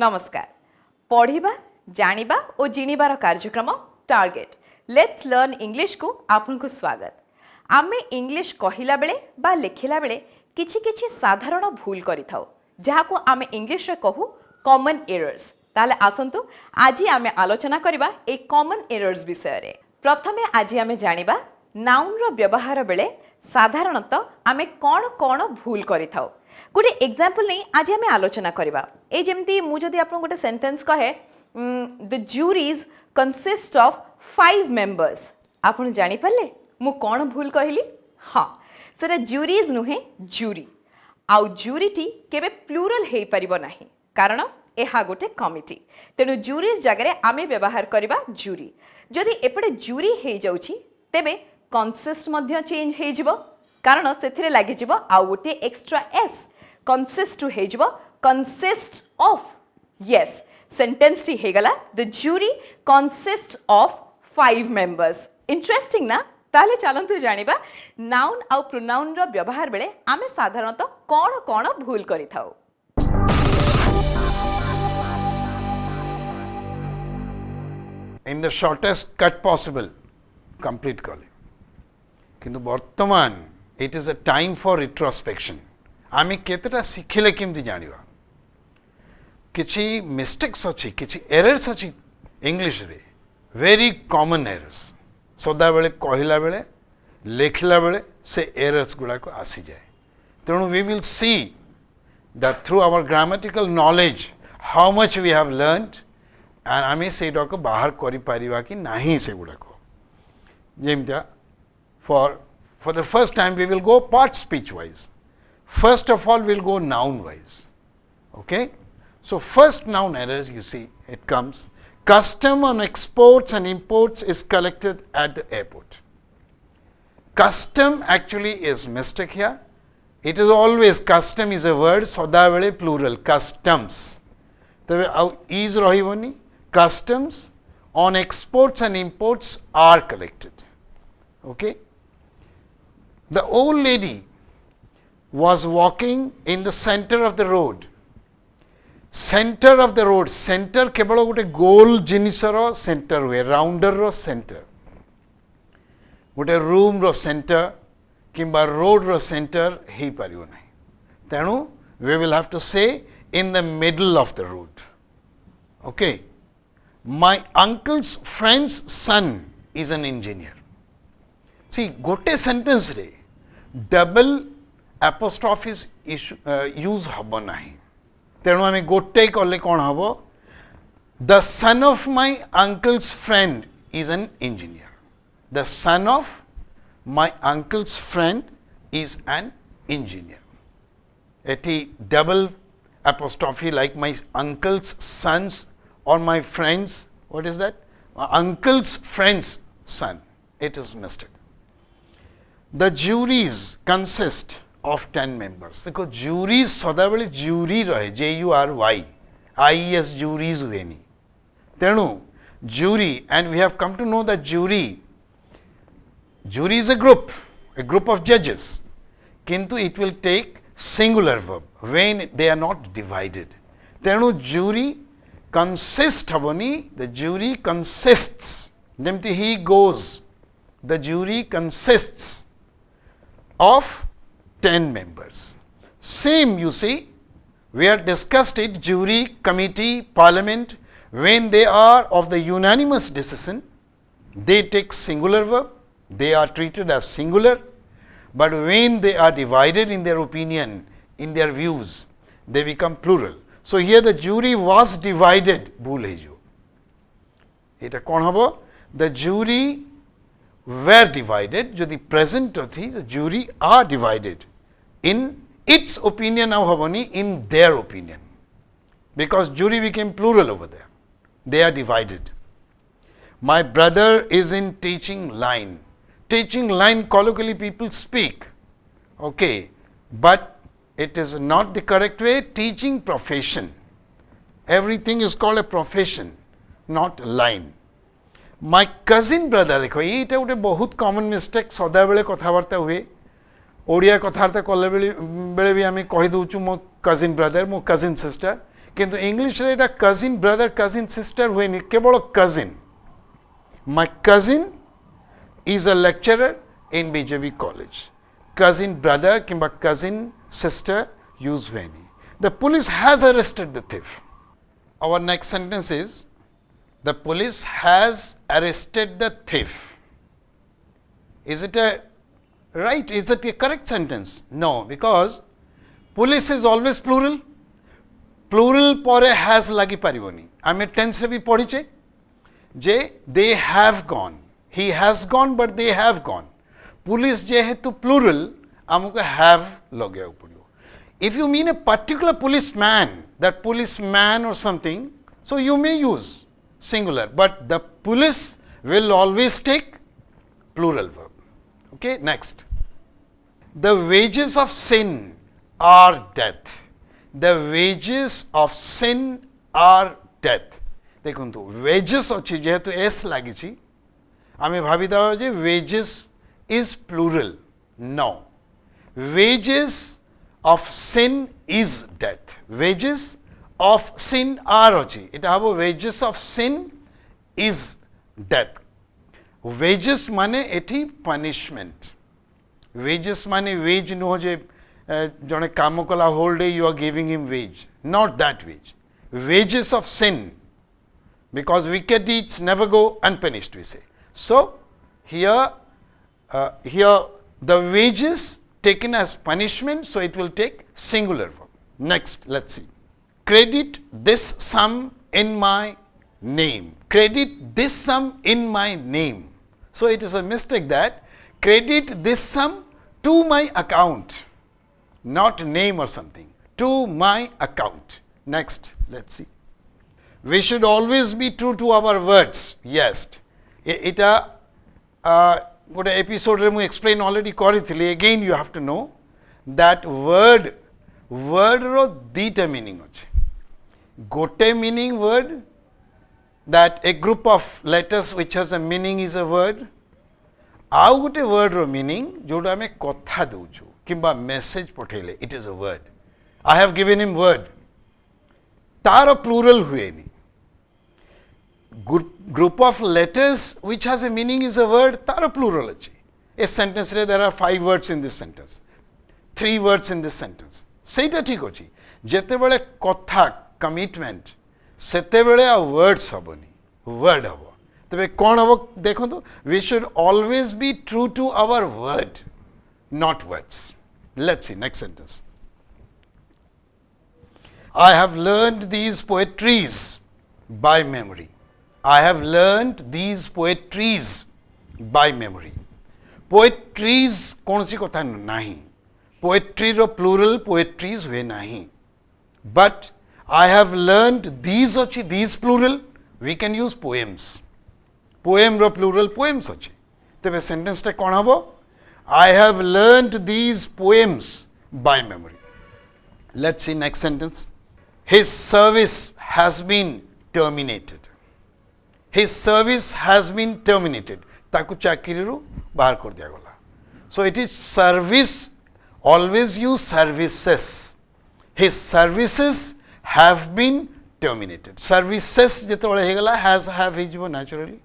नमस्कार पढ़िबा जानिबा और जिनिबार कार्यक्रम टार्गेट लेट्स लर्न इंग्लिश को आपनको स्वागत। आमे इंग्लिश कहिला बेले बा लेखिला बेले किछि किछि साधारण भूल करिथाउ जहाको आमे इंग्लिश रे कहू कॉमन एरर्स। ताले आसंतु आज आमे आलोचना करिबा ए कॉमन एरर्स विषय रे। प्रथमे आज आमे जानिबा नाउन रो व्यवहार बेले साधारणतः आमे कौन कौन भूल करिथाउ। गोटे एग्जांपल नहीं आज आमे आलोचना करिबा। ए जेमती मु जदि आपन गोटे सेंटेंस कहे the juries consist of 5 members आपन जानि परले मु कौन भूल कहली। हाँ सेटा juries नुहे jury आउ juryटी केबे प्लूरल हेई परिबो नाही कारण एहा गोटे कमिटी तेनु juries जगरे आमे व्यवहार करिबा jury। जदि एपटे jury हेई जाउची तेबे consist मध्य चेंज हेई जिवो कारण सेथिरे लागि जिवो आउ गोटे एक्स्ट्रा s consist टू हेई जिवो consist of। yes सेंटेंस टी हेगला the jury consists of 5 members। Interesting ना। ताले चलंतु जानिबा नाउन आउ प्रोनाउन रो व्यवहार बेले आमे साधारणतः कोन कोन भूल करिथाउ। in the shortest cut possible complete कले किंतु वर्तमान it is a time for retrospection। आमे केतटा सिखिले केमति जानिबा किछि मिस्टेक्स अछि किछि एरर्स अछि इंग्लिश रे वेरी कॉमन एरर्स सदा बेले कहिला बेले लेखिला बेले से एरर्स गुडा को आसी जाए। तेणु we will see that through our grammatical knowledge how much we have learned and आमे सेटा को बाहर करि परिबा कि नाही से गुडा को जेमता for the first time we will go part speech wise। first of all we'll go noun wise। okay, so first noun errors you see it comes custom on exports and imports is collected at the airport। custom actually is mistake here। it is always custom is a word सदा बेले plural customs तबे आउ is रहिबोनी customs on exports and imports are collected। okay, the old lady was walking in the center of the road। center of the road center केवल गोटे गोल जिनिसर centre हुए rounder रो centre गोटे room रो centre किंबा road रो centre हेई परियो नाही तेणु we will have to say in the middle of the road। okay, my uncle's friend's son is an engineer। see गोटे sentence रे डबल apostrophes यूज हबो नाही तेणु आमे गोटे कले कोन हबो the son of my uncle's friend is an engineer. The son of my uncle's friend is an engineer. एटी double apostrophe like my uncle's sons or my friends what is that uncle's friend's son it is mistake। the juries consist of 10 members। देखो juries सदा बेले jury रहे jury ies juries हुए नहीं तेणु jury and we have come to know that jury is a group of judges किंतु it will take singular verb when they are not divided। तेणु jury consist हबनी the jury consists जेमती he goes the jury consists of 10 members। same you see we have discussed it jury committee parliament when they are of the unanimous decision they take singular verb they are treated as singular but when they are divided in their opinion in their views they become plural। so here the jury was divided भूल है जो एटा कोन हबो the jury were divided जो the present थी the jury are divided in its opinion now habani in their opinion because jury became plural over there they are divided। my brother is in teaching line colloquially people speak okay but it is not the correct way teaching profession everything is called a profession not line। my cousin brother देखो एटा गोटे बहुत common mistake सदा बेले कथावार्ता हुए ओडिया कथावार्ता कले बेले भी आमे कहि दउचु मो कजिन ब्रदर मो कजिन सिस्टर किंतु इंग्लिश रे एटा कजिन ब्रदर कजिन सिस्टर हुए नहीं केवल cousin my cousin is a lecturer in BJP college. Cousin brother kimba cousin sister use हुएनी. The police has arrested the thief. Our next sentence is the police has arrested the thief. Is it a right? Is it a correct sentence? No, because police is always plural. Plural pore has lagi pariboni. Ame tense re bhi padiche je they have gone. He has gone but they have gone. Police jehetu plural amuke have lagyaku padibo. If you mean a particular policeman, that policeman or something, so you may use singular, but the police will always take plural verb. Okay, next. The wages of sin are death. The wages of sin are death. देखो wages अच्छी जेहेतु s लागिची आमे भावी दावा जे wages is plural. No. Wages of sin is death. Wages of sin are अच्छी. इटा हबो wages of sin is death. Wages माने एठी punishment. Wages माने wage नो जे जने काम कला whole day you are giving him wage. Not that wage. Wages of sin. Because wicked deeds never go unpunished, we say. So, here the wages taken as punishment, so it will take singular verb. Next, let's see. Credit this sum in my name. Credit this sum in my name. So, it is a mistake that credit this sum to my account, not name or something, to my account. Next, let's see. We should always be true to our words. Yes. Ita gote episode re mu explain already karithili. Again you have to know that word ro dita meaning hoche. Gote meaning word, that a group of letters which has a meaning is a word. Au gote word ro meaning jota ame kotha douchu kimba message pathele, it is a word. I have given him word. Taro plural hueni. Group of letters which has a meaning is a word, taro plural achi. A sentence re there are 5 words in this sentence, 3 words in this sentence. Seita thik achi. Jete bele kotha commitment sete bele a words haboni, word habo. Tebe kon habo dekhontu, we should always be true to our word, not words. Let's see next sentence. I have learned these poetries by memory. I have learned these poetries by memory. Poetries कौन सी कथा नहीं. Poetry रो plural poetries हुए नहीं. But I have learned these अच्छी, these plural, we can use poems. Poem row plural poems अच्छी. तेरे sentence टे कौन हबो? I have learned these poems by memory. Let's see next sentence. His service has been terminated. His service has been terminated. ताकु चाकरी रू बाहर कर दिया गला. So it is service. Always use services. His services have been terminated. Services जिते बड़े है गला has have ही जो naturally.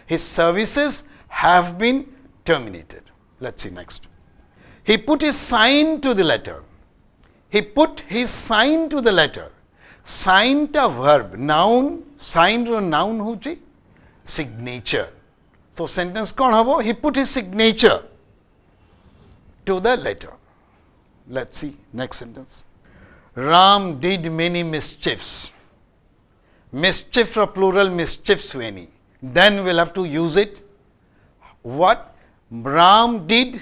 His services have been terminated. Let's see next. He put his sign to the letter. He put his sign to the letter. Sign ta verb. Noun. Sign row noun होची. Signature. So sentence कौन हबो? He put his signature to the letter. Let's see next sentence. Ram did many mischiefs. Mischief for plural, mischiefs हुएनी. Then we'll have to use it. What? Ram did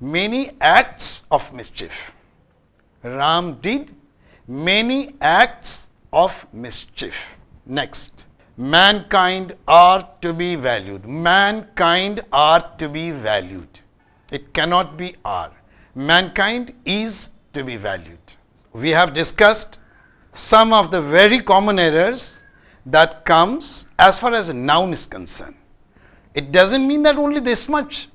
many acts of mischief. Ram did many acts of mischief. Next. Mankind are to be valued. Mankind are to be valued. It cannot be are. Mankind is to be valued. We have discussed some of the very common errors that comes as far as a noun is concerned. It doesn't mean that only this much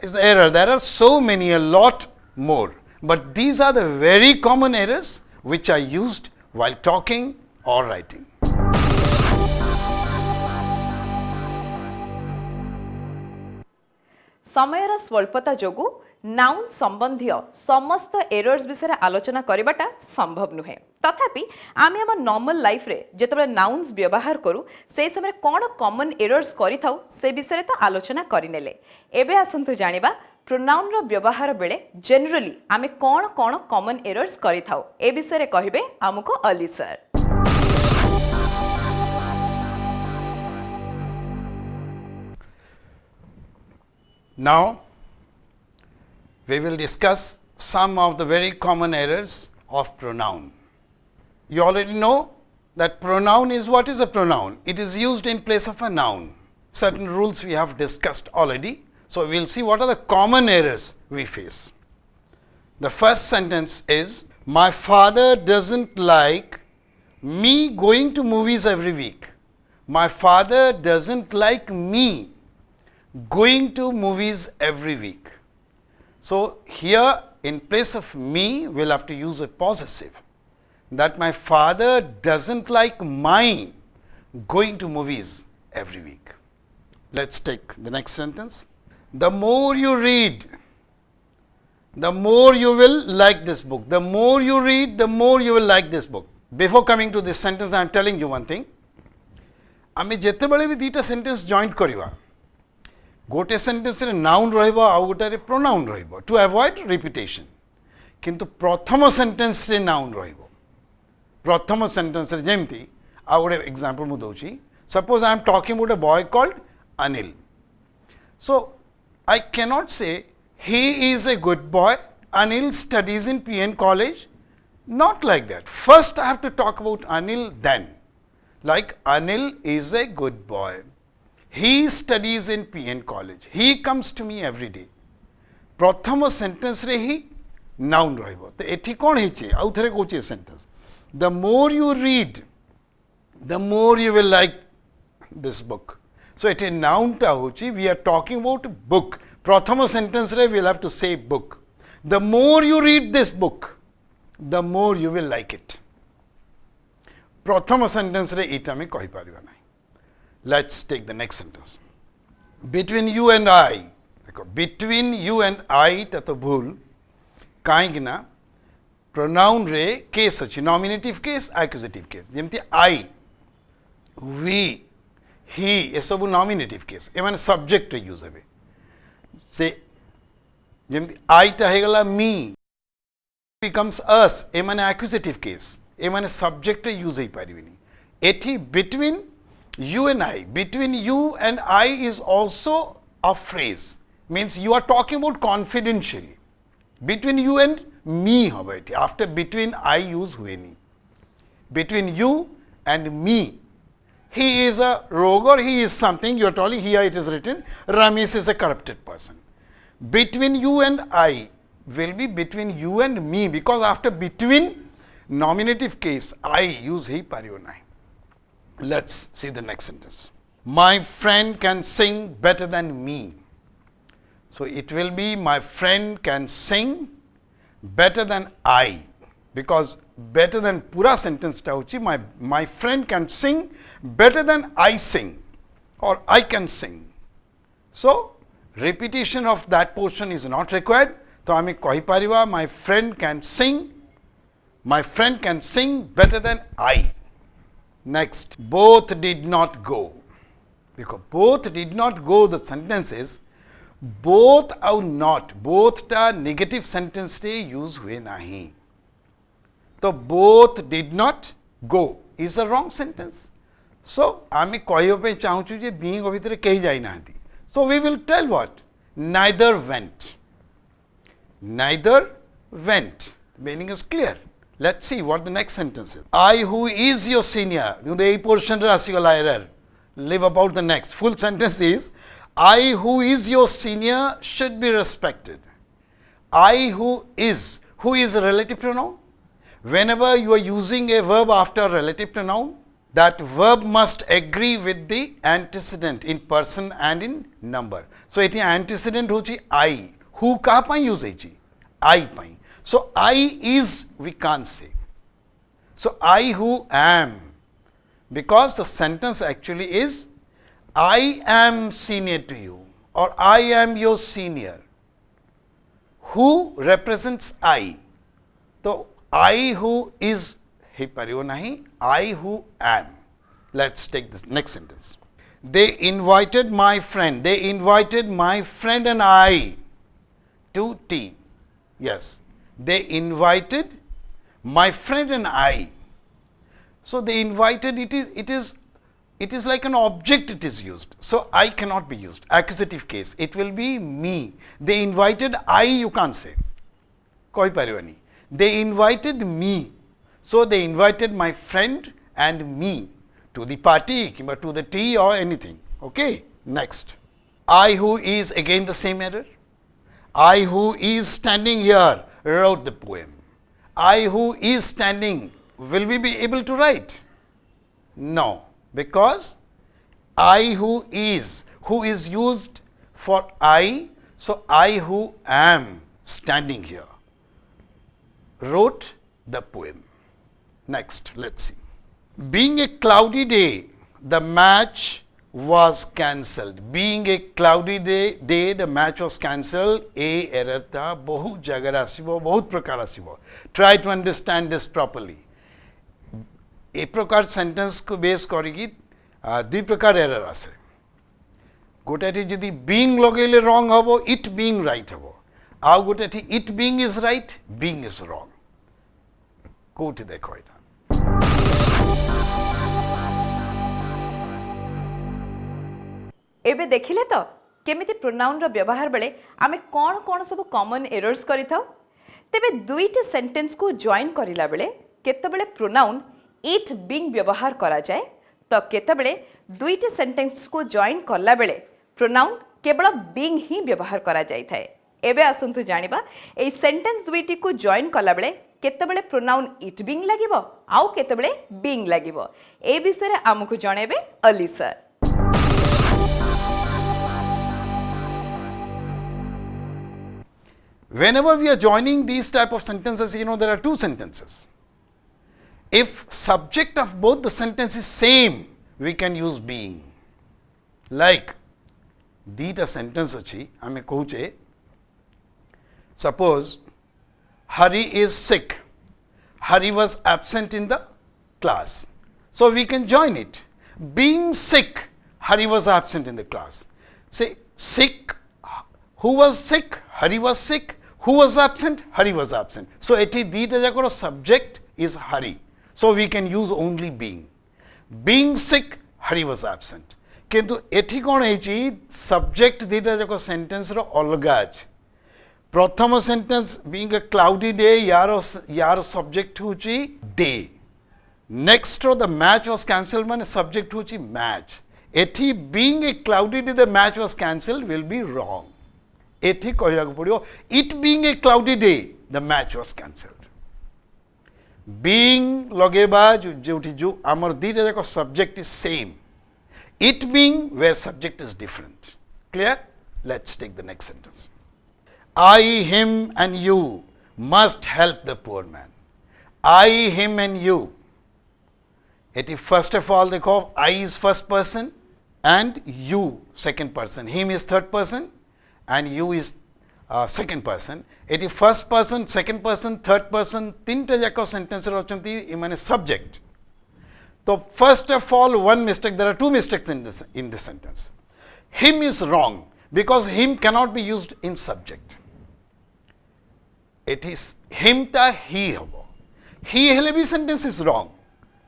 is the error. There are so many, a lot more. But these are the very common errors which are used while talking or writing. समयर स्वल्पता जोगु noun संबंधी समस्त errors विषय आलोचना करवाटा संभव नुहे तथापि आम आम नॉर्मल लाइफ रे जेतबे नाउन्स व्यवहार करू से समय कौन कॉमन एरर्स करि थाउ से विषय तो आलोचना करिनेले एबे आसंतु जानिबा प्रोनाउन रो व्यवहार बेले जनरली आमे कौन कौन कॉमन एरर्स करि थाउ ए विषय कहिबे हमको Ali sir. Now, we will discuss some of the very common errors of pronoun. You already know that pronoun is what is a pronoun? It is used in place of a noun. Certain rules we have discussed already. So, we will see what are the common errors we face. The first sentence is, my father doesn't like me going to movies every week. My father doesn't like me going to movies every week. So, here in place of me we will have to use a possessive, that my father doesn't like my going to movies every week. Let us take the next sentence. The more you read, the more you will like this book. The more you read, the more you will like this book. Before coming to this sentence, I am telling you one thing. आमे जेते बेले भी दीटा sentence joint करिवा गोटे sentence रे noun रहइबो आ गोटे रे pronoun रहइबो to avoid repetition किंतु प्रथम सेंटेंस रे नाउन रहइबो प्रथम सेंटेंस रे जेमती आ गोटे एग्जांपल मु दोची suppose I am talking about a boy called Anil so I can not say he is a good boy, Anil studies in PN college, not like that. First I have to talk about Anil, then like Anil is a good boy, he studies in PN college, he comes to me every day. प्रथम sentence रे ही noun रहइबो तो एठी कोन हेचे आउ थरे कोचे sentence the more you read the more you will like this book. So एठी noun टा होची we are talking about book. प्रथम सेंटेंस रे we will have to say book. The more you read this book the more you will like it. प्रथम sentence रे इटा में कहि परिबा नै. Let's take the next sentence. Between you and I, देखो between you and I ता तो भूल काहे ना प्रोनाउन रे केस अछि नॉमिनेटिव केस एक्यूजेटिव केस जेमति I we he ए सब नॉमिनेटिव केस ए माने सब्जेक्ट रे यूज हेबे से जेमति I टा हेगला me becomes us ए माने एक्यूजेटिव केस ए माने सब्जेक्ट रे यूज हे परिबिनी एठी between you and I, between you and I is also a phrase, means you are talking about confidentially. Between you and me, after between I use hueni. Between you and me, he is a rogue or he is something, you are telling here it is written, Ramesh is a corrupted person. Between you and I will be between you and me because after between nominative case, I use he parionai. Let's see the next sentence. My friend can sing better than me. So it will be my friend can sing better than I because better than pura sentence ta hochi my friend can sing better than I sing or I can sing. So repetition of that portion is not required. तो आमे कहि परिबा my friend can sing better than I. Next, both did not go. देखो both did not go the sentence is both और not both टा negative sentence रे use हुए नहीं तो both did not go is a wrong sentence. So आमे कहियो पे चाहूचु जे दी को भितर कहि जाई नांती so we will tell what neither went meaning is clear. Let's see what the next sentence is. I who is your senior, the A portion error. Live about the next. Full sentence is, I who is your senior should be respected. I who is a relative pronoun. Whenever you are using a verb after a relative pronoun, that verb must agree with the antecedent in person and in number. So it is antecedent hochi I. Who ka pai use I pai. So I is we can't say. So, I who am, because the sentence actually is I am senior to you or I am your senior. Who represents I? So, I who is ହେଇପାରିବ ନାହିଁ, I who am. Let's take this next sentence. They invited my friend. They invited my friend and I to tea. Yes, they invited my friend and I. So, they invited, it is like an object it is used. So, I cannot be used. Accusative case, it will be me. They invited I, you can't say. କହିପାରିବନି. They invited me. So, they invited my friend and me to the party, to the tea or anything. Okay. Next. I who is, again the same error. I who is standing here wrote the poem. I who is standing, will we be able to write? No, because I who is used for I. So, I who am standing here wrote the poem. Next, let's see. Being a cloudy day, the match was cancelled. Being a cloudy day, the match was cancelled. A error ta bahut jagar asibo, bahut prakar asibo. Try to understand this properly. A prakar sentence ko base kariki dui prakar error ase. Gotati jodi being logele wrong hobo, it being right hobo. Ao gotati it being is right, being is wrong. Kote dekho eta. एबे देखिले तो केमिति pronoun रो व्यवहार बेले आमे कोन कोन सब common errors करिथाउ तेबे दुईटे sentence को जॉइन करिला बेले केतेबेले प्रोनाउन इट बीइंग व्यवहार करा जाय तो केतेबेले दुईटे सेंटेंस को जॉइन करला बेले प्रोनाउन केवल बीइंग ही व्यवहार करा जाय थाए एबे आसंतु जानिबा ए सेंटेंस दुईटी को जॉइन करला बेले केतेबेले प्रोनाउन इट बीइंग लागिबो आउ केतेबेले बीइंग लागिबो ए विषय रे हमकु जणेबे अली sir. Whenever we are joining these type of sentences, there are two sentences. If subject of both the sentence is same, we can use being. Like, dita sentence achi, ame kohuche, suppose, Hari is sick. Hari was absent in the class. So, we can join it. Being sick, Hari was absent in the class. Say, sick, who was sick? Hari was sick. Who was absent? Hari was absent. So, eti dita jakoro subject is Hari. So, we can use only being. Being sick, Hari was absent. Kintu eti kon heichi subject dita jako sentence ro alga achi. Prathama sentence being a cloudy day, yar subject huchi day. Next ro the match was cancelled mane subject huchi match. Eti being a cloudy day, the match was cancelled will be wrong. Eti କହିବାକୁ ପଡ଼ିବ it being a cloudy day, the match was cancelled. Being ଲଗେଇବା ଯୋଉଠି ଯୋଉ ଆମର ଦିଟା ଯାକ subject is same. It being where subject is different. Clear? Let's take the next sentence. I, him and you must help the poor man. I, him and you. Eti first of all देखो I is first person and you second person. Him is third person. And you is second person. It is first person, second person, third person, tinta jako sentence ro achanti imane subject. So first of all, one mistake, there are two mistakes in this sentence. Him is wrong because him cannot be used in subject. It is him ta he hobo. He hele bhi sentence is wrong.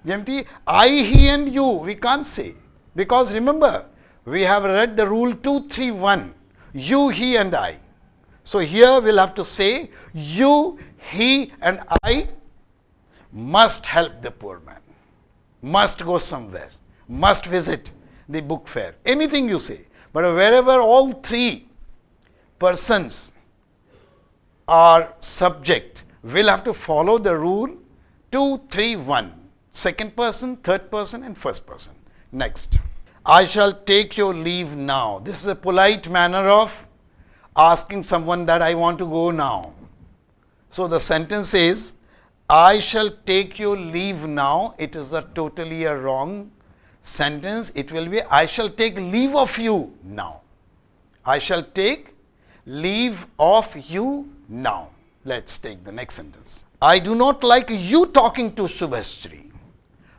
Jemti I, he and you we can't say because remember we have read the rule 231. You, he and I. So, here we will have to say you, he and I must help the poor man, must go somewhere, must visit the book fair, anything you say. But wherever all three persons are subject, we will have to follow the rule 231, second person, third person and first person. Next. I shall take your leave now. This is a polite manner of asking someone that I want to go now. So, the sentence is, I shall take your leave now. It is a totally a wrong sentence. It will be I shall take leave of you now. I shall take leave of you now. Let's take the next sentence. I do not like you talking to Subhashree.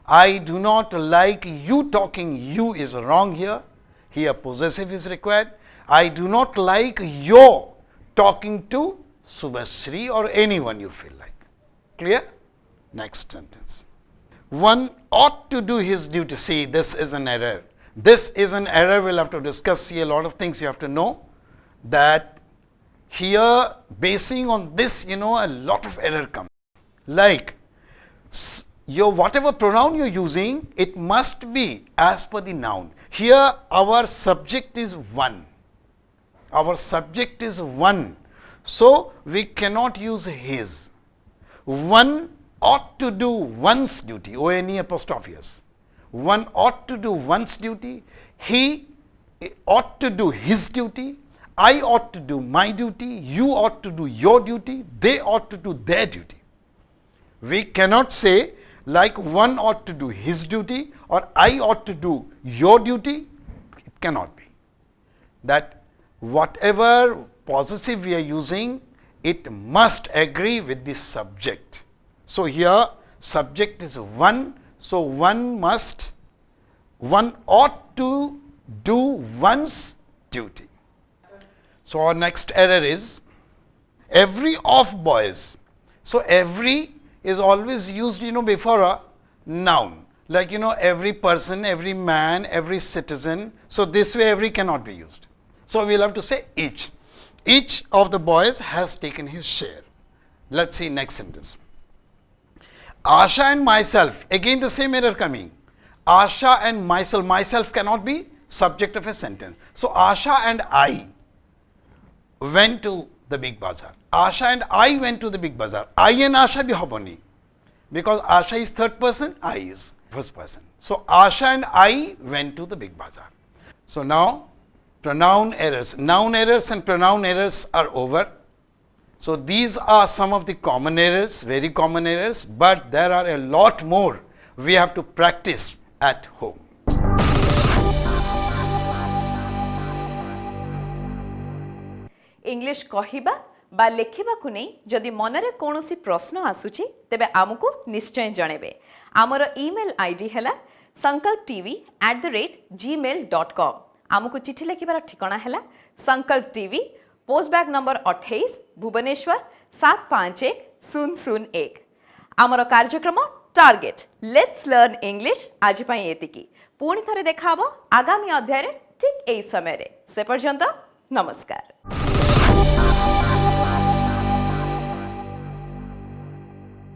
I do not like you talking. You is wrong here. Here possessive is required. I do not like your talking to Subhashree or anyone you feel like. Clear? Next sentence. One ought to do his duty. See, this is an error. This is an error. We'll have to discuss. See, a lot of things you have to know that here, basing on this, a lot of error comes. Like, your whatever pronoun you're using, it must be as per the noun. Here, our subject is one. Our subject is one. So, we cannot use his. One ought to do one's duty, O-N-E apostrophe S. One ought to do one's duty. He ought to do his duty. I ought to do my duty. You ought to do your duty. They ought to do their duty. We cannot say like one ought to do his duty or I ought to do your duty. It cannot be. That whatever possessive we are using, it must agree with the subject. So, here subject is one. So, one ought to do one's duty. So, our next error is every of boys. So, every is always used before a noun, like every person, every man, every citizen. So, this way every cannot be used. So, we will have to say each. Each of the boys has taken his share. Let's see next sentence. Asha and myself, again the same error coming. Asha and myself cannot be subject of a sentence. So, Asha and I went to the big bazaar. Asha and I went to the big bazaar. I and Asha bhi hoboni. Because Asha is third person, I is first person. So, Asha and I went to the big bazaar. So, now pronoun errors. Noun errors and pronoun errors are over. So, these are some of the common errors, very common errors, but there are a lot more we have to practice at home. English कहिबा बा लेखिबा को नहीं जदि मनरे कोनोसी प्रश्न आसुची तेबे आमको निश्चय जणेबे। आमर ईमेल आईडी हैला sankalptv@gmail.com। आमको चिठी लिखिबार ठिकाना हैला Sankalp TV, post bag number 28, Bhubaneswar 751001। आमर कार्यक्रम टार्गेट लेट्स लर्न इंग्लिश आज पई एतिकी। पुणी थरे देखाबो आगामी अध्याय रे ठीक एई समय रे। से पर्यंत नमस्कार।